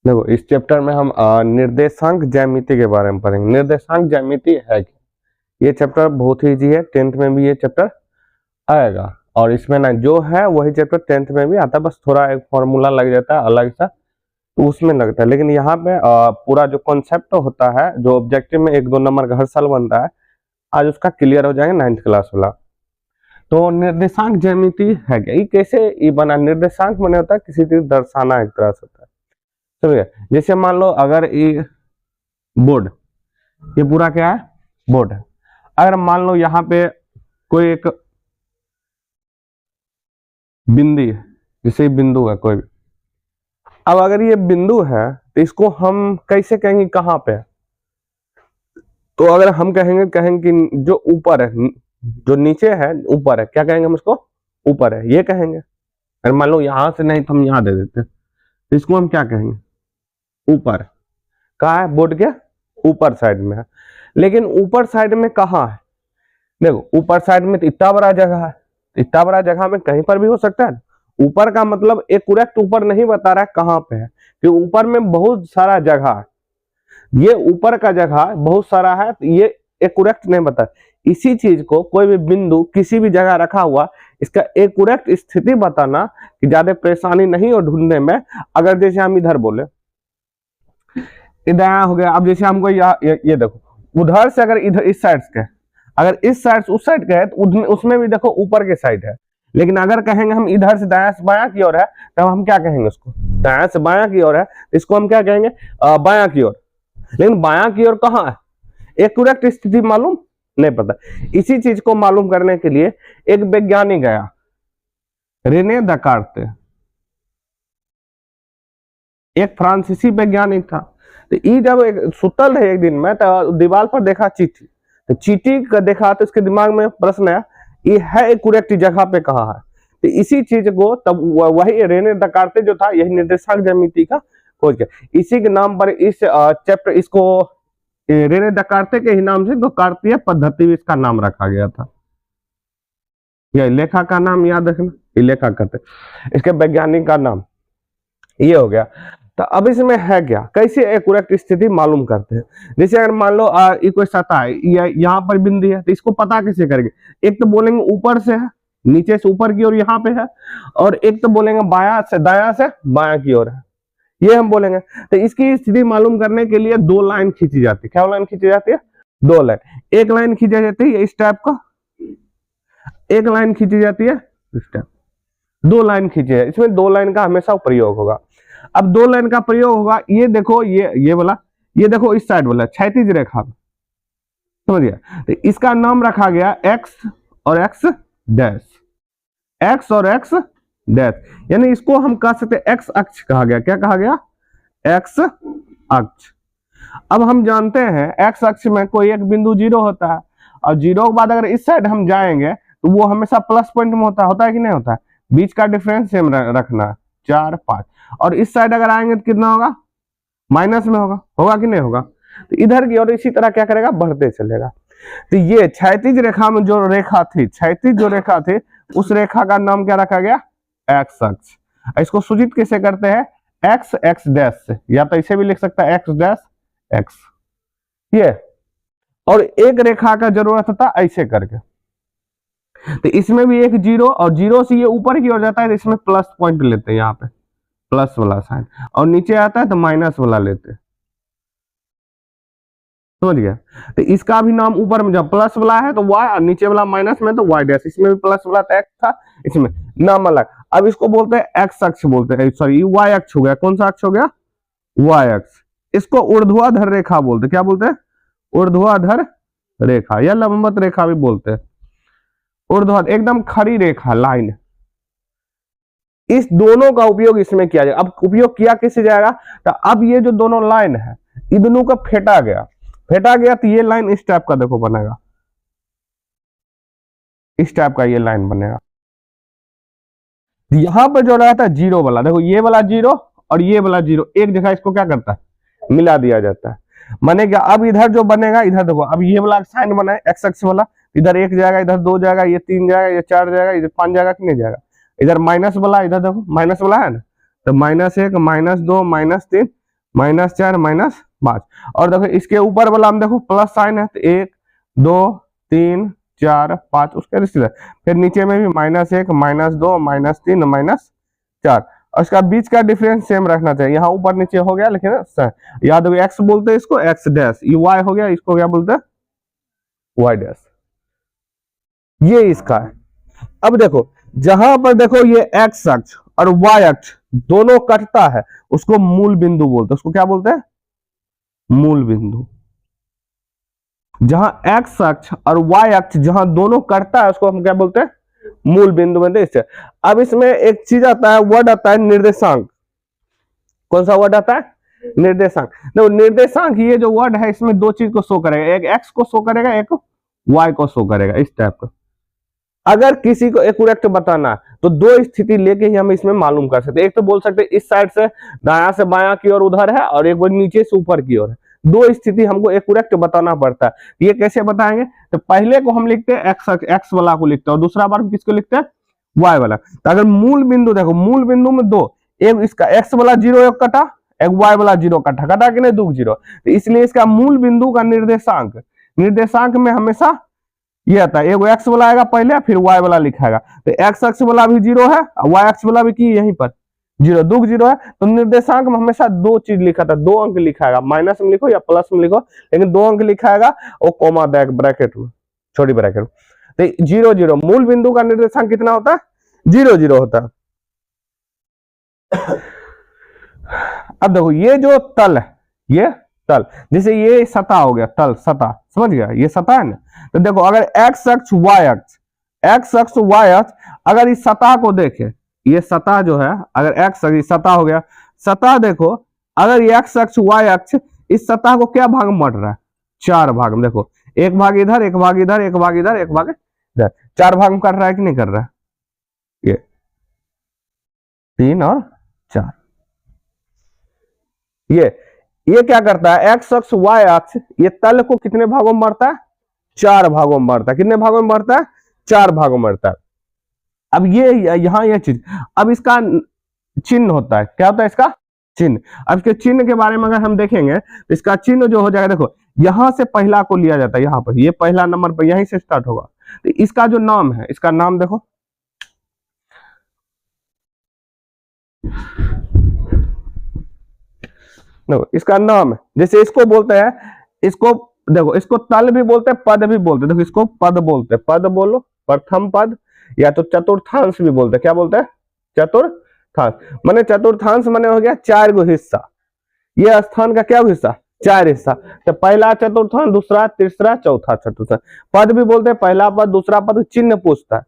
देखो इस चैप्टर में हम निर्देशांक ज्यामिति के बारे में पढ़ेंगे। निर्देशांक ज्यामिति है क्या? ये चैप्टर बहुत ही इजी है, 10th में भी ये चैप्टर आएगा और इसमें ना जो है वही चैप्टर 10th में भी आता है, बस थोड़ा एक फॉर्मूला लग जाता है अलग सा, तो उसमें लगता है। लेकिन यहाँ पे पूरा जो कॉन्सेप्ट होता है, जो ऑब्जेक्टिव में 1-2 नंबर का हर साल बनता है, आज उसका क्लियर हो जाएगा 9th क्लास वाला। तो निर्देशांक ज्यामिति है क्या? ये कैसे ये बना? निर्देशांक माने होता है किसी चीज दर्शाना, एक तरह से होता है, समझिए। जैसे मान लो अगर ये बोर्ड, ये पूरा क्या है? बोर्ड है। अगर मान लो यहाँ पे कोई एक बिंदी है, जैसे बिंदु है कोई भी, अब अगर ये बिंदु है तो इसको हम कैसे कहेंगे कहाँ पे? तो अगर हम कहेंगे कि जो ऊपर है, जो नीचे है ऊपर है, क्या कहेंगे हम उसको? ऊपर है, ये कहेंगे। अगर मान लो यहां से नहीं तो हम यहां दे देते, तो इसको हम क्या कहेंगे? ऊपर। कहाँ है? बोर्ड के ऊपर साइड में है। लेकिन ऊपर साइड में कहाँ है? देखो ऊपर साइड में तो इतना बड़ा जगह है, इतना बड़ा जगह में कहीं पर भी हो सकता है। ऊपर का मतलब एक करेक्ट ऊपर नहीं बता रहा है कहाँ पे है, कि ऊपर में बहुत सारा जगह है। ये ऊपर का जगह बहुत सारा है, तो ये एक करेक्ट नहीं बता। इसी चीज को कोई भी बिंदु किसी भी जगह रखा हुआ, इसका एक करेक्ट स्थिति बताना कि ज्यादा परेशानी नहीं हो ढूंढने में। अगर जैसे हम इधर बोले, इधर हो गया। अब जैसे हमको ये देखो, उधर से अगर इधर इस साइड के, अगर इस साइड से उस साइड के है, तो उसमें भी देखो ऊपर के साइड है। लेकिन अगर कहेंगे हम इधर से दायां से बायां की ओर है, तब हम क्या कहेंगे उसको? दायां से बायां की ओर है, इसको हम क्या कहेंगे? बायां की ओर। लेकिन बायां की ओर कहाँ है? एक करेक्ट स्थिति मालूम नहीं पता। इसी चीज को मालूम करने के लिए एक वैज्ञानिक गया, रेने दकार्त, एक फ्रांसीसी वैज्ञानिक था। तो ये जब एक सुतल है एक दिन में, तो दीवार पर देखा चीटी, तो चीटी का देखा तो उसके दिमाग में प्रश्न आया, ये है एक करेक्ट जगह पे कहाँ है? तो इसी चीज को तब वही रेने दकार्त जो था, यही निर्देशांक ज्यामिति का खोज किया। इसी के नाम पर इस चैप्टर, इसको रेने दकार्त के ही नाम से दकार्तीय पद्धति इसका नाम रखा गया था। यह लेखा का नाम याद रखना, ये लेखा कहते, इसके वैज्ञानिक का नाम ये हो गया। तो अब इसमें है क्या, कैसे एक करेक्ट स्थिति मालूम करते हैं? जैसे अगर मान लो ये कोई सतह है, यहाँ पर बिंदु है, तो इसको पता कैसे करेंगे? एक तो बोलेंगे ऊपर से है, नीचे से ऊपर की ओर यहाँ पे है, और एक तो बोलेंगे बायां से दायां से बायां की ओर है, ये हम बोलेंगे। तो इसकी स्थिति मालूम करने के लिए 2 लाइन खींची जाती है। क्या लाइन खींची जाती है? 2 लाइन। एक लाइन खींची जाती है इस टाइप का, एक लाइन खींची जाती है इस टाइप, 2 लाइन खींची है। इसमें 2 लाइन का हमेशा प्रयोग होगा। अब 2 लाइन का प्रयोग होगा, ये देखो, ये वाला, ये देखो इस साइड वाला क्षैतिज रेखा, समझ गया? तो इसका नाम रखा गया एक्स और एक्स डैश, एक्स और एक्स डैश, यानी इसको हम कह सकते हैं एक्स अक्ष कहा गया। क्या कहा गया? एक्स अक्ष। अब हम जानते हैं एक्स अक्ष में कोई एक बिंदु 0 होता है, और 0 के बाद अगर इस साइड हम जाएंगे तो वो हमेशा प्लस पॉइंट में होता है कि नहीं होता है? बीच का डिफरेंस सेम रखना, 4, 5। और इस साइड अगर आएंगे तो कितना होगा? माइनस में होगा कि नहीं होगा? तो इधर की ओर इसी तरह क्या करेगा? बढ़ते चलेगा। तो ये क्षैतिज रेखा में जो रेखा थी, क्षैतिज जो रेखा थी, उस रेखा का नाम क्या रखा गया? एक्स अक्ष। इसको सूचित कैसे करते हैं? एक्स एक्स डैश से, या तो इसे भी लिख सकता है एक्स डैश एक्स, ये। और एक रेखा का जरूरत था ऐसे करके, तो इसमें भी एक 0, और 0 से ये ऊपर की ओर जाता है, तो इसमें प्लस पॉइंट लेते हैं, यहाँ पे प्लस वाला साइन, और नीचे आता है तो माइनस वाला लेते हैं, समझ गया? तो इसका भी नाम ऊपर में जब प्लस वाला है तो y, और नीचे वाला माइनस में तो y डैश। इसमें भी प्लस वाला तो x था, इसमें नाम अलग। अब इसको बोलते हैं एक्स अक्ष बोलते हैं, सॉरी y अक्ष हो गया। कौन सा अक्ष हो गया? y अक्ष। इसको ऊर्ध्वाधर रेखा बोलते हैं। क्या बोलते हैं? ऊर्ध्वाधर रेखा, या लंबवत रेखा भी बोलते हैं। ऊर्ध्वाधर एकदम खड़ी रेखा, लाइन। इस दोनों का उपयोग इसमें किया जाएगा। अब उपयोग किया किससे जाएगा? तो अब ये जो दोनों लाइन है, इन दोनों का फेंटा गया तो ये लाइन इस टाइप का देखो बनेगा, इस टाइप का ये लाइन बनेगा। यहां पर जो रहता है 0 वाला, देखो ये वाला 0 और ये वाला 0 एक जगह, इसको क्या करता है? मिला दिया जाता है। माने क्या? अब इधर जो बनेगा, इधर देखो, अब ये वाला साइन बना है एक्स अक्ष वाला, इधर 1 जाएगा, इधर 2 जाएगा, ये 3 जाएगा, ये 4 जाएगा, इधर 5 जाएगा कि नहीं जाएगा? इधर माइनस वाला, इधर देखो माइनस वाला है ना, तो -1, -2, -3, -4 -5। और देखो इसके ऊपर वाला हम देखो प्लस साइन है, तो 1 2 3 4 5 उसके रिश्तेदार। फिर नीचे में भी -1 -2 -3 -4, और इसका बीच का डिफरेंस सेम रखना चाहिए। यहाँ ऊपर नीचे हो गया, लेकिन याद हो गया एक्स बोलते हैं इसको, एक्स डैश, ये वाई हो गया, इसको क्या बोलते हैं, वाई डैश। ये इसका है। अब देखो जहां पर देखो ये एक्स अक्ष और वाई अक्ष दोनों कटता है, उसको मूल बिंदु बोलते हैं। उसको क्या बोलते हैं, मूल बिंदु। जहां एक्स अक्ष और वाई अक्ष जहां दोनों कटता है, उसको हम क्या बोलते हैं, मूल बिंदु बोलते हैं। अब इसमें एक चीज आता है, वर्ड आता है निर्देशांक। कौन सा वर्ड आता है, निर्देशांक। देखो निर्देशांक ये जो वर्ड है, इसमें दो चीज को शो करेगा, एक एक्स को शो करेगा, एक वाई को शो करेगा, इस टाइप का। अगर किसी को एक्यूरेट बताना है तो दो स्थिति लेके ही हम इसमें मालूम कर सकते हैं। एक तो बोल सकते हैं इस साइड से दायां से बायां की ओर उधर है, और एक बार नीचे से ऊपर की ओर है। दो स्थिति हमको एक्यूरेट बताना पड़ता है। ये कैसे बताएंगे, तो पहले को हम लिखते हैं एक्स वाला को लिखते हैं, और दूसरा बार किसको लिखते हैं, वाई वाला। तो अगर मूल बिंदु देखो, मूल बिंदु में दो, एक इसका एक्स वाला 0 एक कटा, एक वाई वाला 0 कटा, कटा कि नहीं, 2 0। तो इसलिए इसका मूल बिंदु का निर्देशांक, निर्देशांक में हमेशा ये आता है, एक एक्स वाला आएगा पहले, फिर वाई वाला लिखाएगा। तो एक्स अक्ष वाला भी 0 है, और वाई अक्ष वाला भी की यहीं पर 0, 2 0 है। तो निर्देशांक में हमेशा दो चीज लिखा था, दो अंक लिखाएगा, माइनस में लिखो या प्लस में लिखो, लेकिन दो अंक लिखाएगा, और कोमा ब्रैकेट में, छोटी ब्रैकेट में। तो 0 0 मूल बिंदु का निर्देशांक कितना होता है, 0 0 होता है। अब देखो ये जो तल है, ये तल, जैसे ये सतह हो गया, तल सतह, समझ गया, ये सतह है ना। तो देखो अगर एक्स अक्ष वाई अक्ष, एक्स अक्ष वाई अक्ष, अगर इस सतह को देखे, ये सतह जो है, अगर एक्स अक्ष सतह हो गया, सतह देखो, अगर ये एक्स अक्ष वाई अक्ष, इस सतह को क्या भाग में बांट रहा है, 4 भाग में। देखो एक भाग इधर, एक भाग इधर, एक भाग इधर, एक भाग इधर, 4 भाग में कर रहा है कि नहीं कर रहा है, ये 3 और 4। ये क्या करता है, एक्स अक्ष वाई अक्ष, ये तल को कितने भागों में बांटता है, 4 भागों में बांटता है। कितने भागों में बांटता है, 4 भागों में बांटता है। अब ये यहां ये चीज, अब इसका चिन्ह होता है, क्या होता है इसका चिन्ह। अब इसके चिन्ह के बारे में अगर हम देखेंगे, तो इसका चिन्ह जो हो जाएगा, देखो यहां से पहला को लिया जाता है, यहां पर ये पहला नंबर पर यहीं से स्टार्ट होगा। तो इसका जो नाम है, इसका नाम देखो, इसका नाम है, जैसे इसको बोलते हैं, इसको देखो, इसको तल भी बोलते हैं, पद भी बोलते हैं। देखो इसको पद बोलते हैं, पद बोलो, प्रथम पद, या तो चतुर्थांश भी बोलते हैं। क्या बोलते हैं, चतुर्थांश। माने चतुर्थांश माने हो गया 4 गो हिस्सा, ये स्थान का क्या हिस्सा, 4 हिस्सा। तो पहला चतुर्थांश, दूसरा, तीसरा, चौथा चतुर्थांश। पद भी बोलते हैं, पहला पद, दूसरा पद, चिन्ह पूछता है।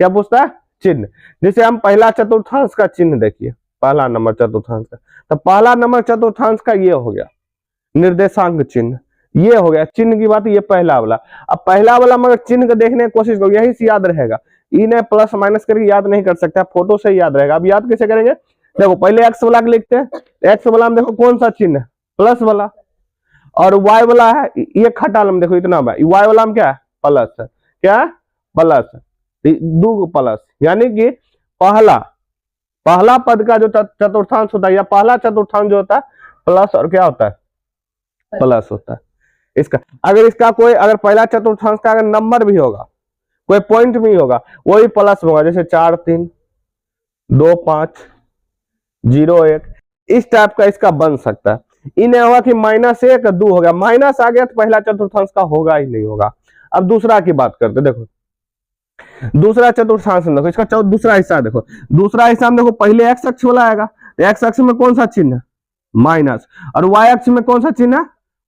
क्या पूछता है, चिन्ह। जैसे हम पहला चतुर्थांश का चिन्ह देखिए, पहला नंबर चतुर्थांश का, तो पहला नंबर चतुर्थांश का ये हो गया निर्देशांक चिन्ह, ये हो गया चिन्ह की बात, ये पहला वाला। अब पहला वाला मगर चिन्ह को देखने की कोशिश करो, यही से याद रहेगा, इन्हें प्लस माइनस करके याद नहीं कर सकता, फोटो से याद रहेगा। अब याद कैसे करेंगे, देखो पहले एक्स वाला लिखते हैं, एक्स वाला में देखो कौन सा चिन्ह है, प्लस वाला, और वाई वाला है ये खटाल में, देखो इतना वाई वाला में क्या है, प्लस है, क्या है, प्लस, 2 प्लस, यानी कि पहला पद का जो चतुर्थांश होता है, या पहला चतुर्थांश जो होता है, प्लस और क्या होता है, प्लस होता है। इसका अगर इसका कोई, अगर पहला चतुर्थांश का अगर नंबर भी होगा, कोई पॉइंट भी होगा, वो भी प्लस होगा, जैसे 4 3 2 5 0 1, इस टाइप का इसका बन सकता है। इन्हें होगा कि -1 2 हो गया, माइनस आ गया तो पहला चतुर्थांश का होगा ही नहीं होगा। अब दूसरा की बात करते, देखो दूसरा चतुर्थांश देखो, इसका दूसरा हिस्सा देखो, दूसरा हिस्सा में देखो पहले एक्स अक्ष वाला आएगा, तो एक्स अक्ष में कौन सा चिन्ह है, माइनस, और वाई अक्ष में कौन सा चिन्ह है,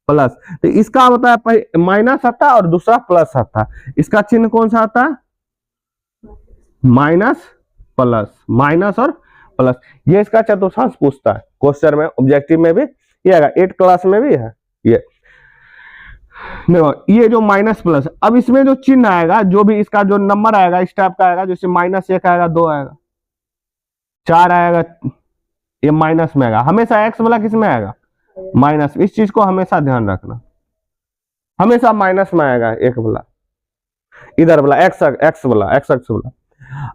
प्लस। तो इसका होता है माइनस आता है और दूसरा प्लस आता है। इसका चिन्ह कौन सा आता है, माइनस प्लस, माइनस और प्लस। ये इसका चतुर्थांश पूछता है क्वेश्चन में, ऑब्जेक्टिव में भी ये आएगा, 8 क्लास में भी है ये। देखो ये जो माइनस प्लस, अब इसमें जो चिन्ह आएगा, जो भी इसका जो नंबर आएगा इस टाइप का आएगा, जैसे -1 आएगा, 2 आएगा, 4 आएगा, ये माइनस में आएगा। हमेशा एक्स वाला किस में आएगा, माइनस। इस चीज को हमेशा ध्यान रखना, हमेशा माइनस में आएगा एक वाला, इधर वाला एक्स वाला, एक्स अक्ष वाला।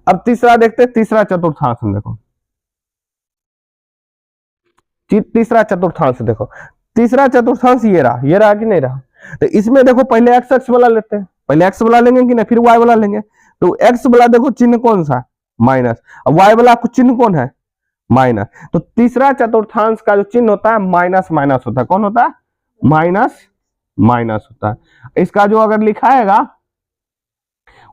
अब तीसरा देखते हैं, तीसरा चतुर्थांश में देखो, तीसरा चतुर्थांश देखो, तीसरा चतुर्थांश ये रहा कि नहीं रहा। तो इसमें देखो पहले एक्स अक्ष वाला लेते हैं, पहले एक्स वाला लेंगे कि नहीं, फिर वाई वाला लेंगे। तो एक्स वाला देखो चिन्ह कौन सा, माइनस, और वाई वाला चिन्ह कौन है, माइनस। तो तीसरा चतुर्थांश का जो चिन्ह होता है माइनस माइनस होता है, कौन होता है, माइनस माइनस होता है। इसका जो अगर लिखाएगा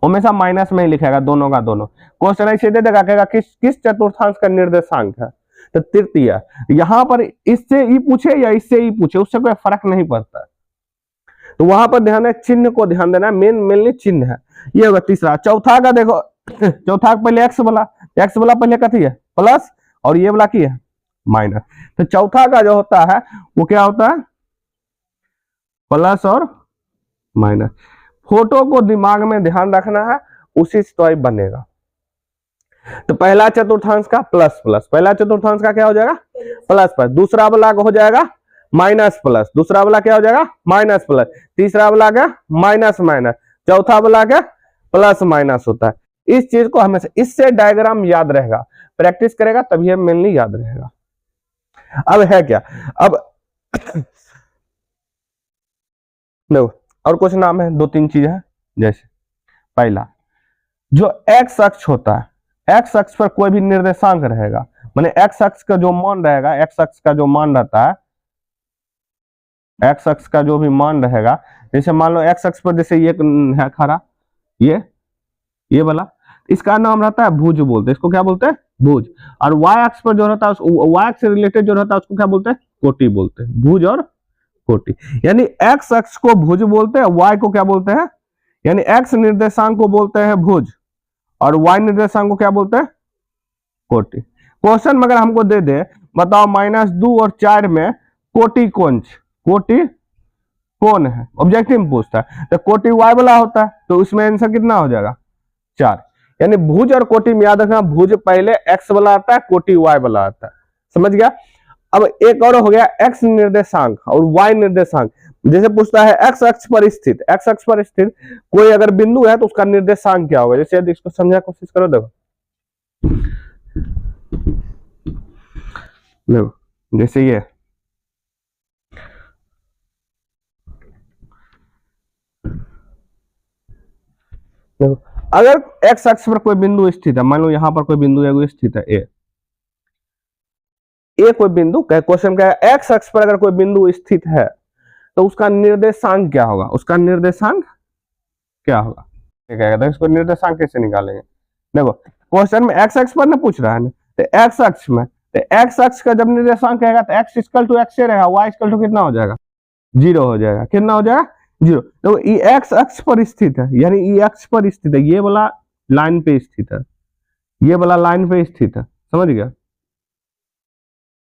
हमेशा माइनस में ही लिखेगा, दोनों का दोनों। क्वेश्चन ऐसे दे देगा, कहेगा किस चतुर्थांश का निर्देशांक है, तो तृतीय। यहां पर इससे ई पूछे या इससे ई पूछे, उससे कोई फर्क नहीं पड़ता। तो वहां पर ध्यान है, चिन्ह को ध्यान देना, मेनली चिन्ह है। ये होगा तीसरा। चौथा का देखो, चौथा पहले एक्स वाला पहले कथी है, प्लस, और ये वाला की है, माइनस। तो चौथा का जो होता है वो क्या होता है, प्लस और माइनस। फोटो को दिमाग में ध्यान रखना है, उसी से तो बनेगा। तो पहला चतुर्थांश का प्लस प्लस, पहला चतुर्थांश का क्या हो जाएगा, प्लस प्लस। दूसरा वाला हो जाएगा माइनस प्लस, दूसरा वाला क्या हो जाएगा, माइनस प्लस। तीसरा वाला क्या, माइनस माइनस। चौथा वाला क्या, प्लस माइनस होता है। इस चीज को हमेशा, इससे डायग्राम याद रहेगा, प्रैक्टिस करेगा तभी मेनली याद रहेगा। अब है क्या, अब देखो और कुछ नाम है, 2-3 चीज है। जैसे पहला जो एक्स अक्ष होता है, एक्स अक्ष पर कोई भी निर्देशांक रहेगा, माने एक्स अक्ष का जो मान रहेगा, एक्स अक्ष का जो मान रहता है, एक्स अक्ष का जो भी मान रहेगा, जैसे मान लो एक्स अक्ष पर जैसे ये है खड़ा, ये वाला, इसका नाम रहता है भुज बोलते हैं, इसको क्या बोलते हैं, भुज। और वाई अक्ष पर जो रहता है, वाई अक्ष से रिलेटेड जो रहता है उसको क्या बोलते हैं, कोटि बोलते हैं, भुज और कोटि। यानी एक्स अक्ष को भुज बोलते हैं, वाई को क्या बोलते हैं, यानी एक्स निर्देशांक को बोलते हैं भुज, और वाई निर्देशांक को क्या बोलते हैं, कोटि। क्वेश्चन में अगर हमको दे दे, बताओ -2 और 4 में कोटि कौन है, ऑब्जेक्टिव में पूछता है, तो कोटि वाई वाला होता है, तो उसमें आंसर कितना हो जाएगा, 4। यानी भुज और कोटि में याद रखना, भुज पहले एक्स वाला आता है, कोटि वाई वाला आता है, समझ गया। अब एक और हो गया एक्स निर्देशांक और वाई निर्देशांक। जैसे पूछता है एक्स अक्ष पर स्थित, एक्स अक्ष पर स्थित कोई अगर बिंदु है तो उसका निर्देशांक क्या होगा। जैसे इसको समझा कोशिश करो, देखो जैसे ये देखो, अगर एक्स अक्ष पर कोई बिंदु स्थित है, मान लो यहां पर कोई बिंदु स्थित है ए कोई बिंदु, क्वेश्चन क्या है, एक्स अक्ष पर अगर कोई बिंदु स्थित है तो उसका निर्देशांक क्या होगा, उसका निर्देशांक क्या होगा, तो इसको निर्देशांक कैसे निकालेंगे। देखो क्वेश्चन में एक्स अक्ष पर ना पूछ रहा है ना, तो एक्स अक्ष में, तो एक्स अक्ष का जब निर्देशांक रहेगा तो एक्स इक्वल टू एक्स रहेगा, वाई इक्वल टू कितना हो जाएगा, 0 हो जाएगा। कितना हो जाएगा, 0। तो ये एक्स अक्ष पर स्थित है, यानी ये अक्ष पर स्थित है, ये वाला लाइन पे स्थित है, ये वाला लाइन पे स्थित है, समझ गया।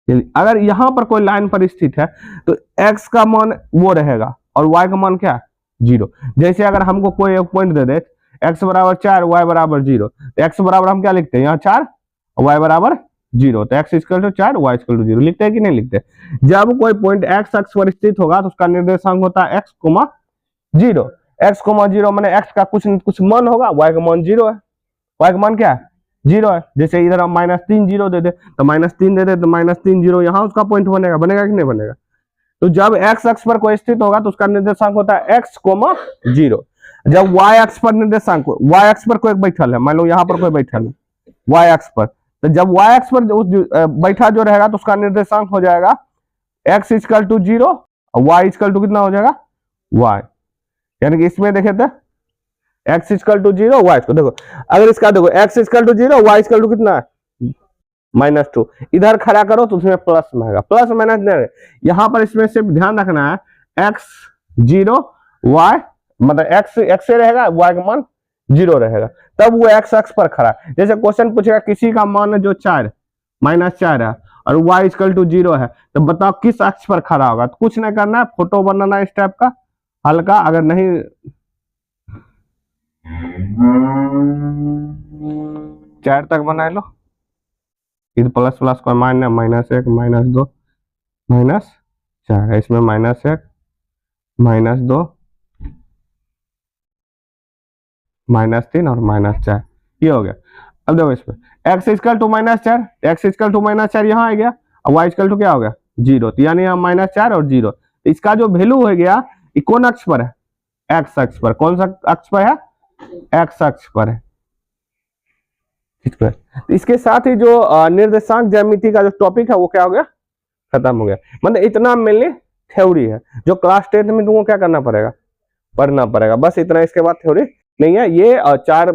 अगर यहां पर कोई लाइन पर स्थित है तो x का मान वो रहेगा और y का मान क्या है, 0। जैसे अगर हमको कोई एक पॉइंट दे दे, x बराबर 4 y बराबर 0, तो x बराबर हम क्या लिखते हैं, यहाँ 4 और y बराबर 0, तो x equal to 4 y equal to 0 लिखते हैं कि नहीं लिखते। जब कोई पॉइंट x अक्ष पर स्थित होगा तो उसका निर्देशांक होता है x, 0। x, 0 माने x का कुछ मान होगा, y का मान 0 है, y का मान क्या है, 0 है। जैसे इधर हम -3 0 दे दे तो -3 दे दे तो -3 0 यहाँ उसका पॉइंट बनेगा कि नहीं बनेगा। तो जब x अक्ष पर कोई स्थित होगा तो उसका निर्देशांक होता है x, 0। जब y अक्ष पर निर्देशांक, y अक्ष पर कोई बैठल है, मान लो यहाँ पर कोई बैठल है y अक्ष पर, तो जब y अक्ष पर बैठा जो रहेगा तो उसका निर्देशांक हो जाएगा x इक्वल टू 0 और y इक्वल टू कितना हो जाएगा, y। यानी कि इसमें देखे तो x इक्वल टू 0 y को देखो, अगर इसका देखो x equal to 0 y equal to कितना है, -2। इधर खड़ा करो तो उसमें प्लस में आएगा, प्लस माइनस नहीं, यहाँ पर इसमें सिर्फ ध्यान रखना है x 0 y, मतलब x से रहेगा, y का मान 0 रहेगा, तब वो x अक्ष पर खड़ा। जैसे क्वेश्चन पूछेगा किसी का मान जो 4 -4 है और y इक्वल टू 0 है, तो बताओ किस अक्ष पर खड़ा होगा। तो कुछ नहीं करना है, फोटो बनाना इस टाइप का हल्का, अगर नहीं 4 तक बना लो, इधर प्लस प्लस को माइनस, -1 -2 -4 है, इसमें -1 -2 -3 और -4, ये हो गया। अब देखो इसमें x equal to -4, x equal to -4 यहाँ आ गया, अब y इक्वल टू क्या हो गया 0, तो यानी यहाँ -4 और 0, तो इसका जो वैल्यू हो गया ये कौन अक्ष पर है, x अक्ष पर। कौन सा अक्ष पर है, x अक्ष पर है, ठीक है। तो इसके साथ ही जो निर्देशांक ज्यामिति का जो टॉपिक है वो क्या हो गया, खत्म हो गया। मतलब इतना मेनली थ्योरी है जो क्लास 10 में तुमको क्या करना पड़ेगा, पढ़ना पड़ेगा, बस इतना। इसके बाद थ्योरी नहीं है। ये 4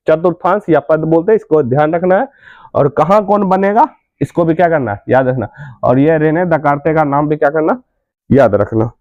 चतुर्थांश या पद बोलते हैं, इसको ध्यान रखना है। और कहाँ कौन बनेगा इसको भी क्या करना है, याद रखना। और ये रेने दकार्ते का नाम भी क्या करना, याद रखना।